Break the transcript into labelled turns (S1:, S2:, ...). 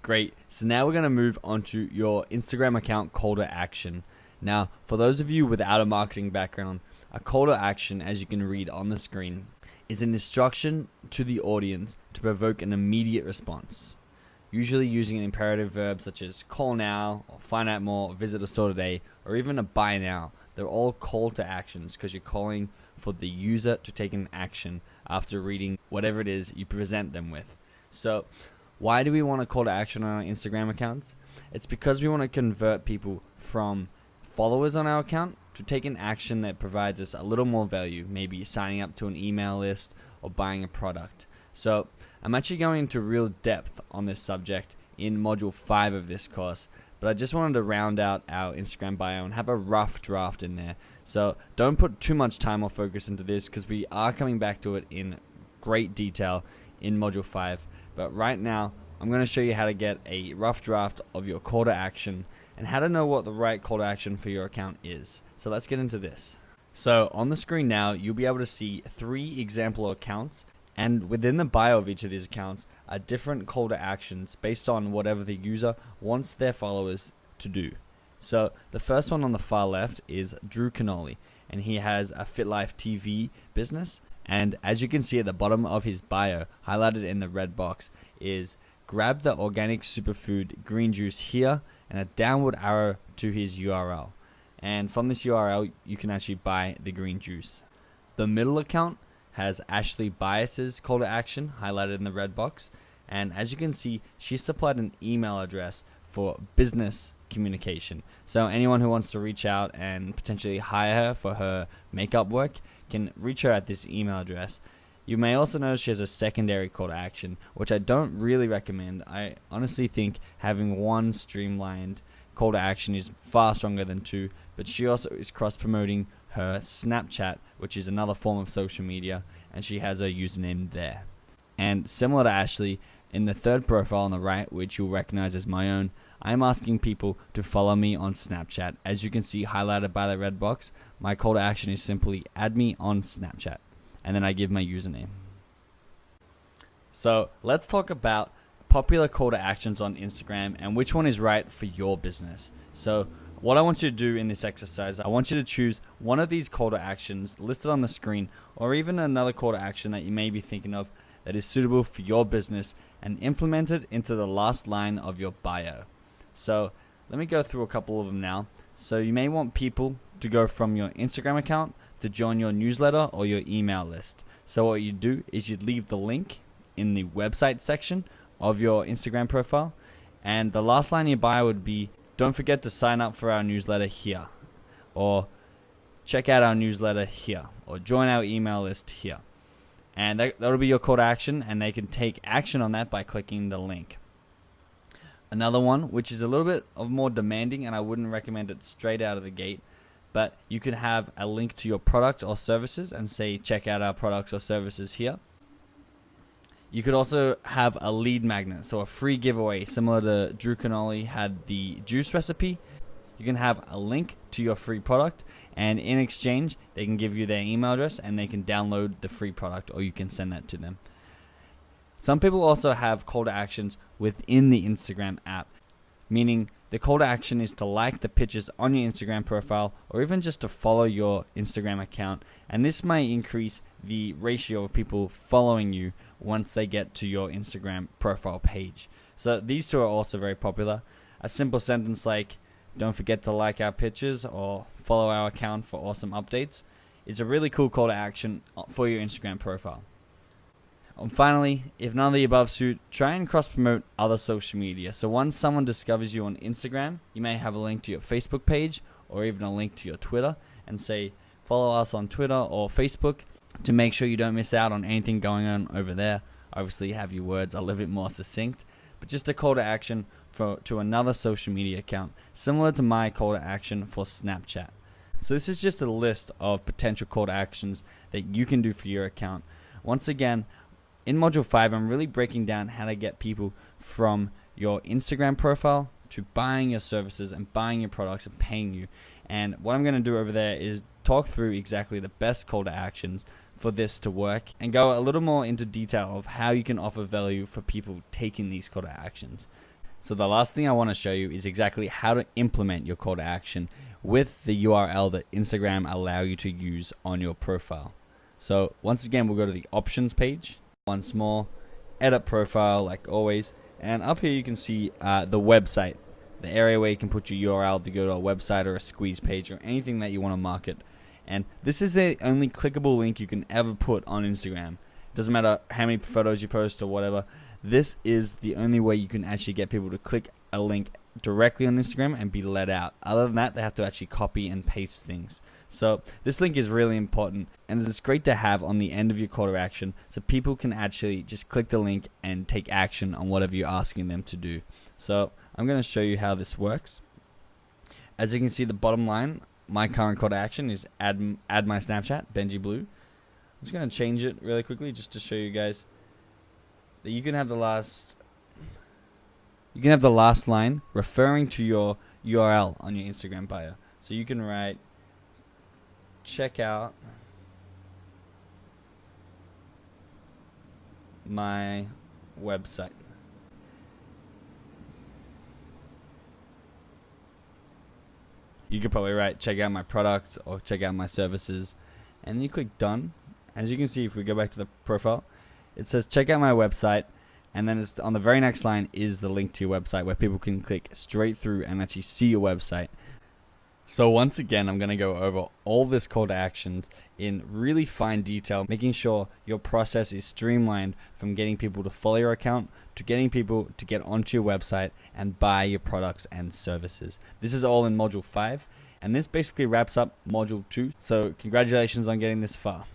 S1: Great. So now we're going to move on to your Instagram account call to action. Now, for those of you without a marketing background, a call to action, as you can read on the screen, is an instruction to the audience to provoke an immediate response, usually using an imperative verb such as call now, or find out more, or visit a store today, or even a buy now. They're all call to actions because you're calling for the user to take an action after reading whatever it is you present them with. So why do we want to call to action on our Instagram accounts? It's because we want to convert people from followers on our account to take an action that provides us a little more value, maybe signing up to an email list or buying a product. So I'm actually going into real depth on this subject in module 5 of this course, but I just wanted to round out our Instagram bio and have a rough draft in there. So don't put too much time or focus into this because we are coming back to it in great detail in module 5. But right now, I'm going to show you how to get a rough draft of your call to action and how to know what the right call to action for your account is. So let's get into this. So on the screen now, you'll be able to see 3 example accounts, and within the bio of each of these accounts are different call to actions based on whatever the user wants their followers to do. So the first one on the far left is Drew Canoli, and he has a FitLife TV business. And as you can see at the bottom of his bio, highlighted in the red box, is grab the organic superfood green juice here and a downward arrow to his URL. And from this URL, you can actually buy the green juice. The middle account has Ashley Bias's call to action highlighted in the red box. And as you can see, she supplied an email address for business communication. So anyone who wants to reach out and potentially hire her for her makeup work can reach her at this email address. You may also notice she has a secondary call to action, which I don't really recommend. I honestly think having one streamlined call to action is far stronger than 2, but she also is cross-promoting her Snapchat, which is another form of social media, and she has her username there. And similar to Ashley, in the third profile on the right, which you'll recognize as my own, I'm asking people to follow me on Snapchat. As you can see highlighted by the red box, my call to action is simply add me on Snapchat, and then I give my username. So let's talk about popular call to actions on Instagram and which one is right for your business. So what I want you to do in this exercise, I want you to choose one of these call to actions listed on the screen, or even another call to action that you may be thinking of that is suitable for your business, and implement it into the last line of your bio. So let me go through a couple of them now. So you may want people to go from your Instagram account to join your newsletter or your email list. So what you do is you'd leave the link in the website section of your Instagram profile, and the last line in your bio would be, don't forget to sign up for our newsletter here, or check out our newsletter here, or join our email list here. And that'll be your call to action, and they can take action on that by clicking the link. Another one, which is a little bit of more demanding, and I wouldn't recommend it straight out of the gate, but you could have a link to your product or services and say, check out our products or services here. You could also have a lead magnet, so a free giveaway, similar to Drew Canoli had the juice recipe. You can have a link to your free product, and in exchange, they can give you their email address and they can download the free product, or you can send that to them. Some people also have call to actions within the Instagram app, meaning the call to action is to like the pictures on your Instagram profile, or even just to follow your Instagram account. And this may increase the ratio of people following you once they get to your Instagram profile page. So these two are also very popular. A simple sentence like, don't forget to like our pictures or follow our account for awesome updates is a really cool call to action for your Instagram profile. And finally, if none of the above suit, try and cross-promote other social media. So once someone discovers you on Instagram, you may have a link to your Facebook page or even a link to your Twitter, and say, follow us on Twitter or Facebook to make sure you don't miss out on anything going on over there. Obviously, have your words a little bit more succinct, but just a call to action to another social media account, similar to my call to action for Snapchat. So this is just a list of potential call to actions that you can do for your account. Once again, in Module 5, I'm really breaking down how to get people from your Instagram profile to buying your services and buying your products and paying you. And what I'm going to do over there is talk through exactly the best call to actions for this to work, and go a little more into detail of how you can offer value for people taking these call to actions. So the last thing I want to show you is exactly how to implement your call to action with the URL that Instagram allow you to use on your profile. So once again, we'll go to the options page. Once more, edit profile like always. And up here you can see the website, the area where you can put your URL to go to a website or a squeeze page or anything that you want to market. And this is the only clickable link you can ever put on Instagram. Doesn't matter how many photos you post or whatever. This is the only way you can actually get people to click a link directly on Instagram and be let out. Other than that, they have to actually copy and paste things. So this link is really important, and it's great to have on the end of your call to action so people can actually just click the link and take action on whatever you're asking them to do. So I'm going to show you how this works. As you can see, the bottom line, my current call to action is add my Snapchat, Benji Blue. I'm just going to change it really quickly just to show you guys that you can have the last line referring to your URL on your Instagram bio. So you can write, check out my website. You could probably write, check out my products or check out my services. And then you click done. As you can see, if we go back to the profile, it says check out my website. And then it's on the very next line is the link to your website where people can click straight through and actually see your website. So once again, I'm going to go over all this call to actions in really fine detail, making sure your process is streamlined from getting people to follow your account to getting people to get onto your website and buy your products and services. This is all in Module 5, and this basically wraps up Module 2. So congratulations on getting this far.